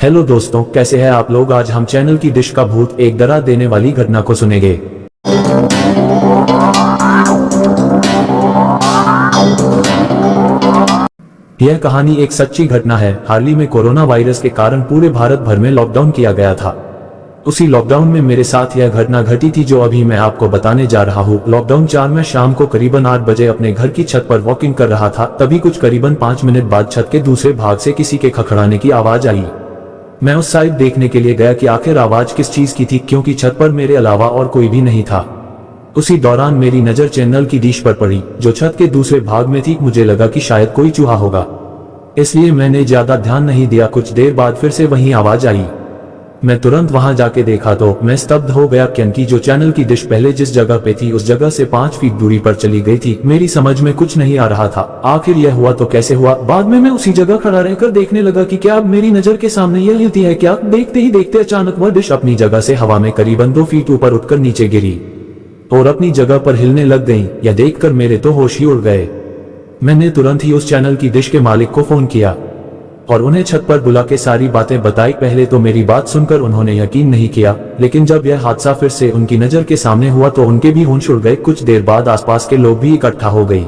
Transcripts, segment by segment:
Hello दोस्तों, कैसे हैं आप लोग। आज हम चैनल की डिश का भूत एक डरा देने वाली घटना को सुनेंगे। यह कहानी एक सच्ची घटना है। हाल ही में कोरोना वायरस के कारण पूरे भारत भर में लॉकडाउन किया गया था। उसी लॉकडाउन में मेरे साथ यह घटना घटी थी जो अभी मैं आपको बताने जा रहा हूँ। लॉकडाउन 4 में शाम को करीबन 8 बजे अपने घर की छत पर वॉकिंग कर रहा था, तभी कुछ करीबन 5 मिनट बाद छत के दूसरे भाग से किसी के खड़खड़ाने की आवाज आई। मैं उस साइड देखने के लिए गया कि आखिर आवाज किस चीज की थी, क्योंकि छत पर मेरे अलावा और कोई भी नहीं था। उसी दौरान मेरी नजर चैनल की डिश पर पड़ी जो छत के दूसरे भाग में थी। मुझे लगा कि शायद कोई चूहा होगा, इसलिए मैंने ज्यादा ध्यान नहीं दिया। कुछ देर बाद फिर से वही आवाज आई। मैं तुरंत वहां जाके देखा तो मैं स्तब्ध हो गया, क्योंकि जो चैनल की डिश पहले जिस जगह पे थी उस जगह से 5 फीट दूरी पर चली गई थी। मेरी समझ में कुछ नहीं आ रहा था आखिर यह हुआ तो कैसे हुआ। बाद में मैं उसी जगह खड़ा रहकर देखने लगा कि क्या अब मेरी नजर के सामने यह हिलती है क्या। देखते ही देखते अचानक वह डिश अपनी जगह से हवा में करीबन 2 फीट ऊपर उठकर नीचे गिरी और अपनी जगह पर हिलने लग गई। यह देखकर मेरे तो होश ही उड़ गए। मैंने तुरंत ही उस चैनल की डिश के मालिक को फोन किया और उन्हें छत पर बुला के सारी बातें बताई। पहले तो मेरी बात सुनकर उन्होंने यकीन नहीं किया, लेकिन जब यह हादसा फिर से उनकी नजर के सामने हुआ तो उनके भी होश उड़ गए। कुछ देर बाद आसपास के लोग भी इकट्ठा हो गए।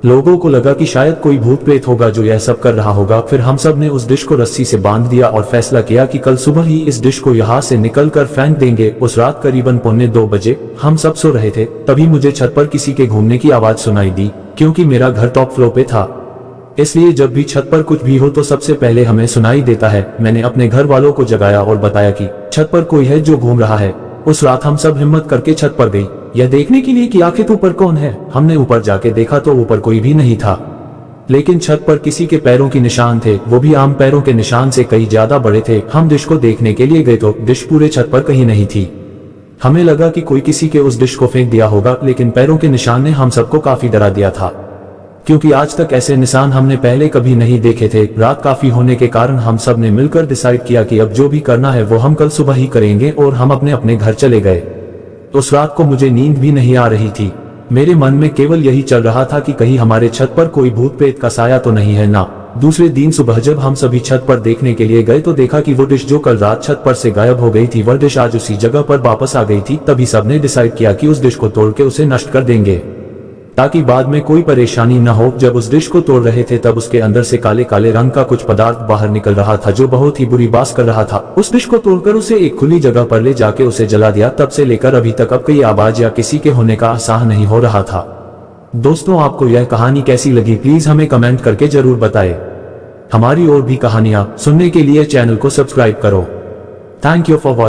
लोगों को लगा कि शायद कोई भूत प्रेत होगा जो यह सब कर रहा होगा। फिर हम सब ने उस डिश को रस्सी से बांध दिया और फैसला किया कि कल सुबह ही इस डिश को यहाँ से निकल कर फेंक देंगे। उस रात करीबन 1:45 बजे हम सब सो रहे थे, तभी मुझे छत पर किसी के घूमने की आवाज सुनाई दी। क्योंकि मेरा घर टॉप फ्लोर पे था, इसलिए जब भी छत पर कुछ भी हो तो सबसे पहले हमें सुनाई देता है। मैंने अपने घर वालों को जगाया और बताया कि छत पर कोई है जो घूम रहा है। उस रात हम सब हिम्मत करके छत पर गए, यह देखने के लिए कि आखिर ऊपर कौन है। हमने ऊपर जाके देखा तो ऊपर कोई भी नहीं था, लेकिन छत पर किसी के पैरों के निशान थे, वो भी आम पैरों के निशान से कई ज्यादा बड़े थे। हम डिश को देखने के लिए गए तो डिश पूरे छत पर कहीं नहीं थी। हमें लगा कि कोई किसी के उस डिश को फेंक दिया होगा, लेकिन पैरों के निशान ने हम सबको काफी डरा दिया था, क्योंकि आज तक ऐसे निशान हमने पहले कभी नहीं देखे थे। रात काफी होने के कारण हम सब ने मिलकर डिसाइड किया कि अब जो भी करना है वो हम कल सुबह ही करेंगे और हम अपने अपने घर चले गए। उस रात को मुझे नींद भी नहीं आ रही थी। मेरे मन में केवल यही चल रहा था कि कहीं हमारे छत पर कोई भूत प्रेत का साया तो नहीं है ना। दूसरे दिन सुबह जब हम सभी छत पर देखने के लिए गए तो देखा कि वो डिश जो कल रात छत पर से गायब हो गई थी वह डिश आज उसी जगह पर वापस आ गई थी। तभी सबने डिसाइड किया कि उस डिश को तोड़ के उसे नष्ट कर देंगे ताकि बाद में कोई परेशानी न हो। जब उस डिश को तोड़ रहे थे तब उसके अंदर से काले काले रंग का कुछ पदार्थ बाहर निकल रहा था जो बहुत ही बुरी बात कर रहा था। उस डिश को तोड़कर उसे एक खुली जगह पर ले जाके उसे जला दिया। तब से लेकर अभी तक अब कोई आवाज या किसी के होने का आसाह नहीं हो रहा था। दोस्तों, आपको यह कहानी कैसी लगी प्लीज हमें कमेंट करके जरूर बताएं। हमारी और भी कहानियां सुनने के लिए चैनल को सब्सक्राइब करो। Thank you for watching.